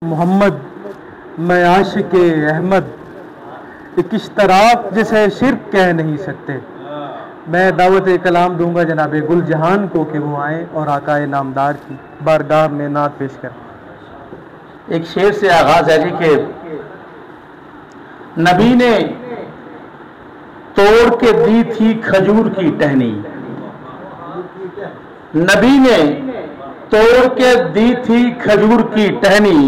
محمد میں عاشق احمد ایک اشتراک جسے شرک کہہ نہیں سکتے. میں دعوت کلام دوں گا جناب گل جہان کو کہ وہ آئیں اور آقا نامدار کی بارگاہ میں نعت پیش کریں. ایک شعر سے آغاز ہے جی کہ نبی نے توڑ کے دی تھی کھجور کی ٹہنی. نبی نے توڑ کے دی تھی کھجور کی ٹہنی،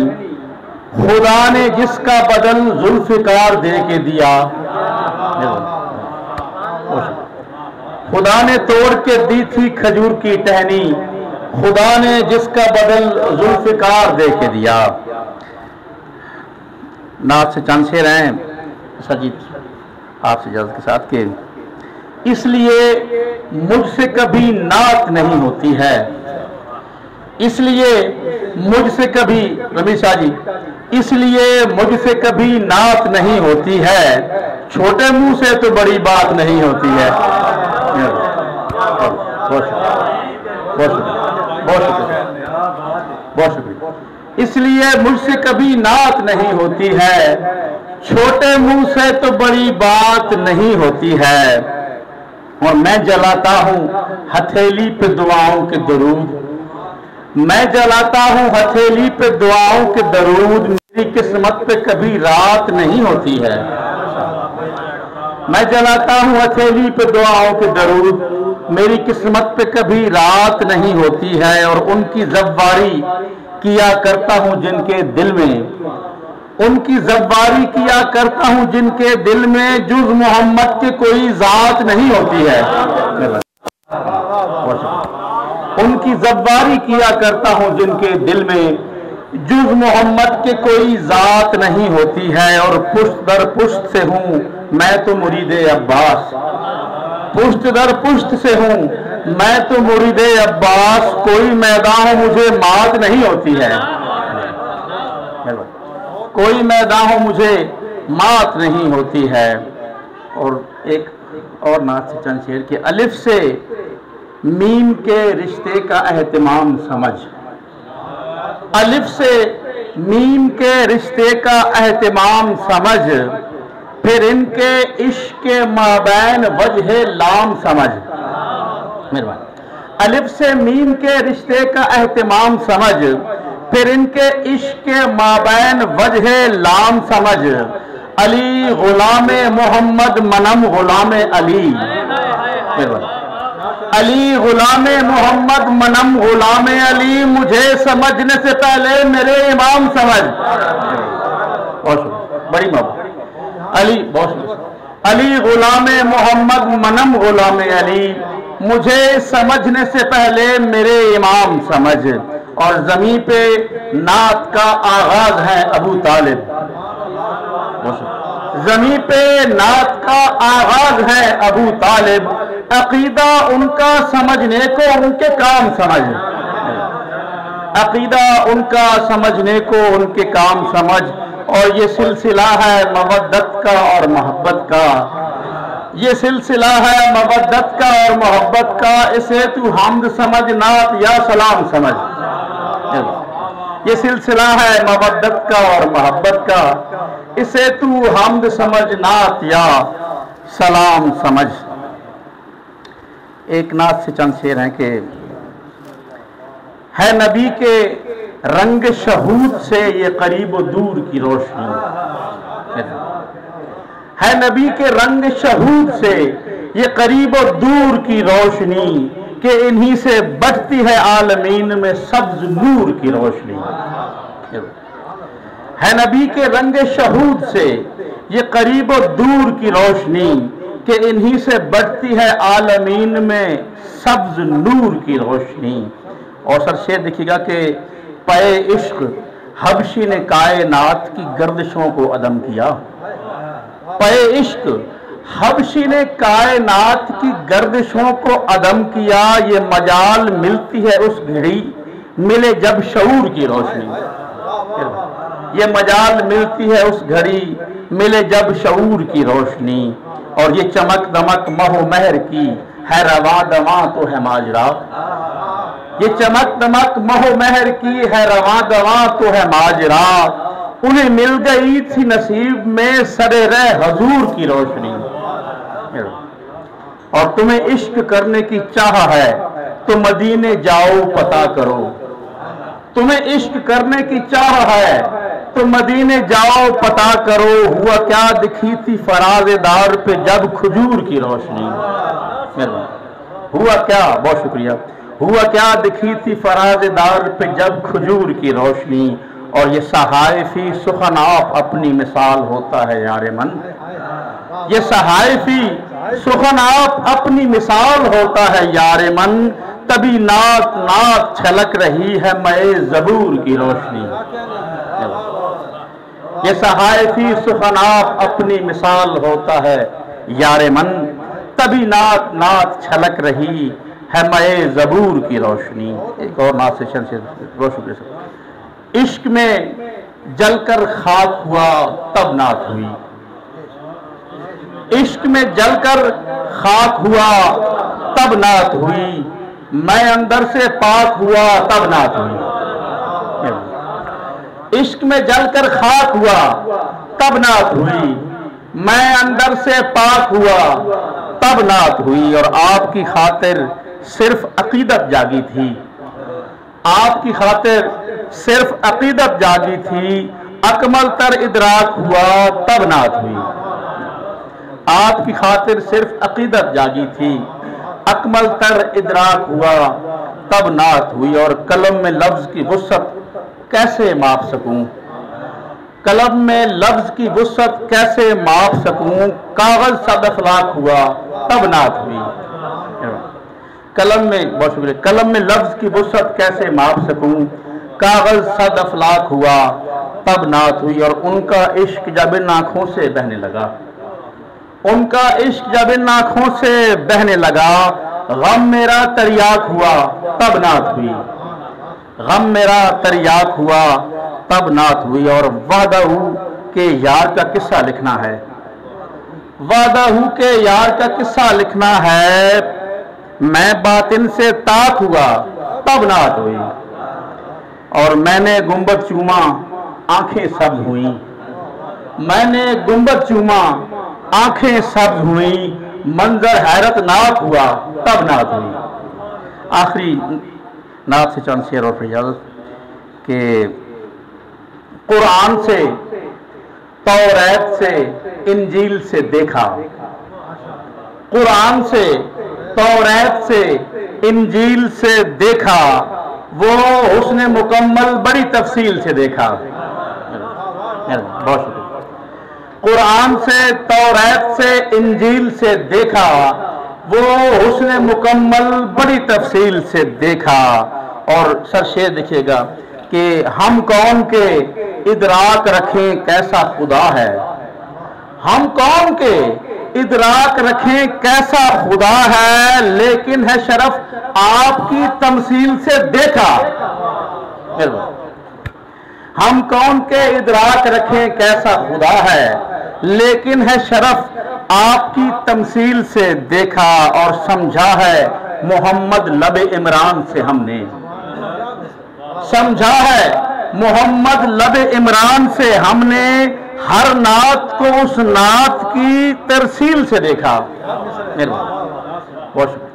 خدا نے جس کا بدل ذوالفقار دے کے دیا. خدا نے توڑ کے دی تھی کھجور کی ٹہنی، خدا نے جس کا بدل ذوالفقار دے کے دیا. نعت سے چند شعر ہیں سجید آپ سے اجازت کے ساتھ کہ اس لیے مجھ سے کبھی نعت نہیں ہوتی ہے، اس لیے مجھ سے کبھی رمیش شاہ جی اس لیے مجھ سے کبھی نعت نہیں ہوتی ہے، چھوٹے منہ سے تو بڑی بات نہیں ہوتی ہے. بہت شکریہ. اس لیے مجھ سے کبھی نعت نہیں ہوتی ہے، چھوٹے منہ سے تو بڑی بات نہیں ہوتی ہے. اور میں جلاتا ہوں ہتھیلی پہ دعاؤں کے درود، میں جلاتا ہوں ہتھیلی پہ دعاؤں کے درود، میری قسمت پہ کبھی رات نہیں ہوتی ہے. میں جلاتا ہوں ہتھیلی پہ دعاؤں کے درود، میری قسمت پہ کبھی رات نہیں ہوتی ہے. اور ان کی زباری کیا کرتا ہوں جن کے دل میں، ان کی زباری کیا کرتا ہوں جن کے دل میں، جز محمد کے کوئی ذات نہیں ہوتی ہے. ان کی زباری کیا کرتا ہوں جن کے دل میں، جز محمد کے کوئی ذات نہیں ہوتی ہے. اور پشت در پشت سے ہوں میں تو مرید عباس، پشت در پشت سے ہوں میں تو مرید عباس، کوئی میدان مجھے مات نہیں ہوتی ہے، کوئی میدان مجھے مات نہیں ہوتی ہے. اور ایک اور نعت سے چند شعر کہ الف سے میم کے رشتے کا اہتمام سمجھ، الف سے میم کے رشتے کا اہتمام سمجھ، پھر ان کے عشق کے مابین وجہ لام سمجھ. مہربانی. الف سے میم کے رشتے کا اہتمام سمجھ، پھر ان کے عشق کے مابین وجہ لام سمجھ. علی غلام محمد منم غلام علی، علی غلام محمد منم غلام علی، مجھے سمجھنے سے پہلے میرے امام سمجھ. بہت شکریہ، بڑی محبت. علی بہت شکریہ. علی غلام محمد منم غلام علی، مجھے سمجھنے سے پہلے میرے امام سمجھ. اور زمین پہ نعت کا آغاز ہے ابو طالب، زمین پہ نعت کا آغاز ہے ابو طالب، عقیدہ ان کا سمجھنے کو ان کے کام سمجھ، عقیدہ ان کا سمجھنے کو ان کے کام سمجھ. اور یہ سلسلہ ہے مودت کا اور محبت کا، یہ سلسلہ ہے مودت کا اور محبت کا، اسے تو حمد سمجھ نعت یا سلام سمجھ. یہ سلسلہ ہے مودت کا اور محبت کا، اسے تو حمد سمجھ نعت یا سلام سمجھ. ایک نعت سے چند شعر ہیں کہ ہے نبی کے رنگ شہود سے یہ قریب و دور کی روشنی، ہے نبی کے رنگ شہود سے یہ قریب و دور کی روشنی، کہ انہی سے بڑھتی ہے عالمین میں سبز نور کی روشنی. ہے نبی کے رنگ شہود سے یہ قریب و دور کی روشنی، کہ انہی سے بڑھتی ہے عالمین میں سبز نور کی روشنی. اور سر شعر دیکھیے گا کہ پے عشق حبشی نے کائنات کی گردشوں کو عدم کیا، پے عشق حبشی نے کائنات کی گردشوں کو عدم کیا. یہ مجال ملتی ہے اس گھڑی ملے جب شعور کی روشنی، یہ مجال ملتی ہے اس گھڑی ملے جب شعور کی روشنی. اور یہ چمک دمک مہ و مہر کی ہے رواں دواں تو ہے ماجرا، یہ چمک دمک مہو مہر کی ہے رواں دواں تو ہے ماجرا، انہیں مل گئی تھی نصیب میں سرے رہ حضور کی روشنی، اور تمہیں عشق کرنے کی چاہ ہے تو مدینے جاؤ پتہ کرو، تمہیں عشق کرنے کی چاہ ہے تو مدینے جاؤ پتہ کرو، ہوا کیا دکھی تھی فراز دار پہ جب کھجور کی روشنی، ہوا کیا، بہت شکریہ، ہوا کیا دکھی تھی فراز دار پہ جب کھجور کی روشنی، اور یہ صحائفی سخن آپ اپنی مثال ہوتا ہے یار من، یہ صحائفی سخن آپ اپنی مثال ہوتا ہے یار من، تبھی نعت نعت چھلک رہی ہے مئے زبور کی روشنی، یہ صحائفی سخن آپ اپنی مثال ہوتا ہے یار من، تبھی نعت نعت چھلک رہی ہے مئے زبور کی روشنی۔ ایک اور نعت سیشن سے بہت شکریہ سر۔ عشق میں جل کر خاک ہوا تب نعت ہوئی، عشق میں جل کر خاک ہوا تب نعت ہوئی، میں اندر سے پاک ہوا تب نعت ہوئی، عشق میں جل کر خاک ہوا تب نعت ہوئی، میں اندر سے پاک ہوا تب نعت ہوئی، اور آپ کی خاطر صرف عقیدت جاگی تھی، آپ کی خاطر صرف عقیدت جاگی تھی، اکمل تر ادراک ہوا تب نعت ہوئی، آپ کی خاطر صرف عقیدت جاگی تھی، اکمل تر ادراک ہوا تب نعت ہوئی، اور قلم میں لفظ کی وسعت کیسے ماپ سکوں، قلم میں لفظ کی وسعت کیسے ماپ سکوں، کاغذ صد افلاک ہوا تب نعت ہوئی، قلم میں، بہت شکریہ، قلم میں لفظ کی وسعت کیسے ماپ سکوں، کاغذ صد افلاک ہوا تب نعت ہوئی، اور ان کا عشق جب ان آنکھوں سے بہنے لگا، ان کا عشق جب ان آنکھوں سے بہنے لگا، غم میرا تریاک ہوا تب نعت ہوئی، غم میرا تریاک ہوا تب نعت ہوئی، اور وعدہ ہوں کہ یار کا قصہ لکھنا ہے، وعدہ ہوں کہ یار کا قصہ لکھنا ہے، میں باطن سے تاک ہوا تب نعت ہوئی، اور میں نے گنبد چوما آنکھیں سبز ہوئیں، میں نے گنبد چوما آنکھیں سبز ہوئیں، منظر حیرت ناک ہوا تب نعت ہوئی۔ آخری نعت سے چند شعر اور اجازت کہ قرآن سے، توریت سے، انجیل سے دیکھا، قرآن سے، توریت سے، انجیل سے دیکھا، وہ حسن مکمل بڑی تفصیل سے دیکھا، بہت شکریہ، قرآن سے، توریت سے، انجیل سے دیکھا، وہ حسن مکمل بڑی تفصیل سے دیکھا، اور سر شعر دیکھیے گا کہ ہم کون کے ادراک رکھیں کیسا خدا ہے، ہم کون کے ادراک رکھیں کیسا خدا ہے، لیکن ہے شرف آپ کی تمثیل سے دیکھا، ہم کون کے ادراک رکھیں کیسا خدا ہے، لیکن ہے شرف آپ کی تمثیل سے دیکھا، اور سمجھا ہے محمد لب عمران سے ہم نے، سمجھا ہے محمد لب عمران سے ہم نے، ہر نعت کو اس نعت کی ترسیل سے دیکھا، بہت شکریہ،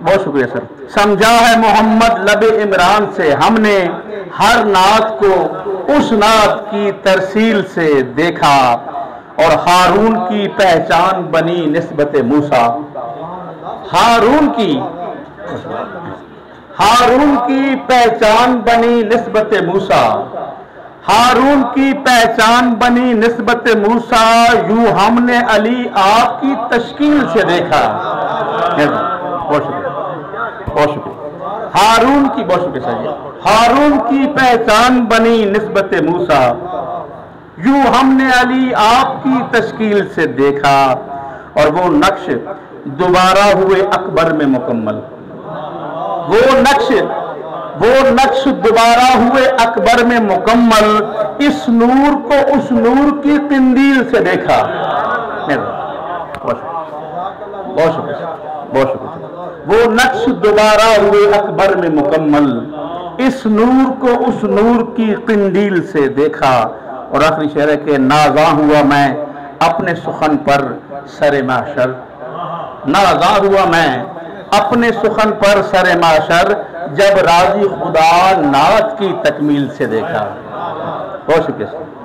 بہت شکریہ سر، سمجھا ہے محمد لب عمران سے ہم نے، ہر نعت کو اس نعت کی ترسیل سے دیکھا، اور ہارون کی پہچان بنی نسبت موسیٰ، ہارون کی پہچان بنی نسبت موسیٰ، ہارون کی پہچان بنی نسبت موسیٰ، یوں ہم نے علی آپ کی تشکیل سے دیکھا، بہت شکریہ، بہت شکریہ، ہارون کی، بہت شکریہ سر، ہارون کی پہچان بنی نسبت موسیٰ، یوں ہم نے علی آپ کی تشکیل سے دیکھا، اور وہ نقش دوبارہ ہوئے اکبر میں مکمل، وہ نقش دوبارہ ہوئے اکبر میں مکمل، اس نور کو اس نور کی قندیل سے دیکھا، بہت شکریہ، بہت شکریہ، وہ نقش دوبارہ ہوئے اکبر میں مکمل، اس نور کو اس نور کی قندیل سے دیکھا۔ اور آخری شعر ہے کہ نازاں ہوا میں اپنے سخن پر سر معاشر، نازاں ہوا میں اپنے سخن پر سر معاشر، جب راضی خدا نعت کی تکمیل سے دیکھا۔ بہت شکریہ۔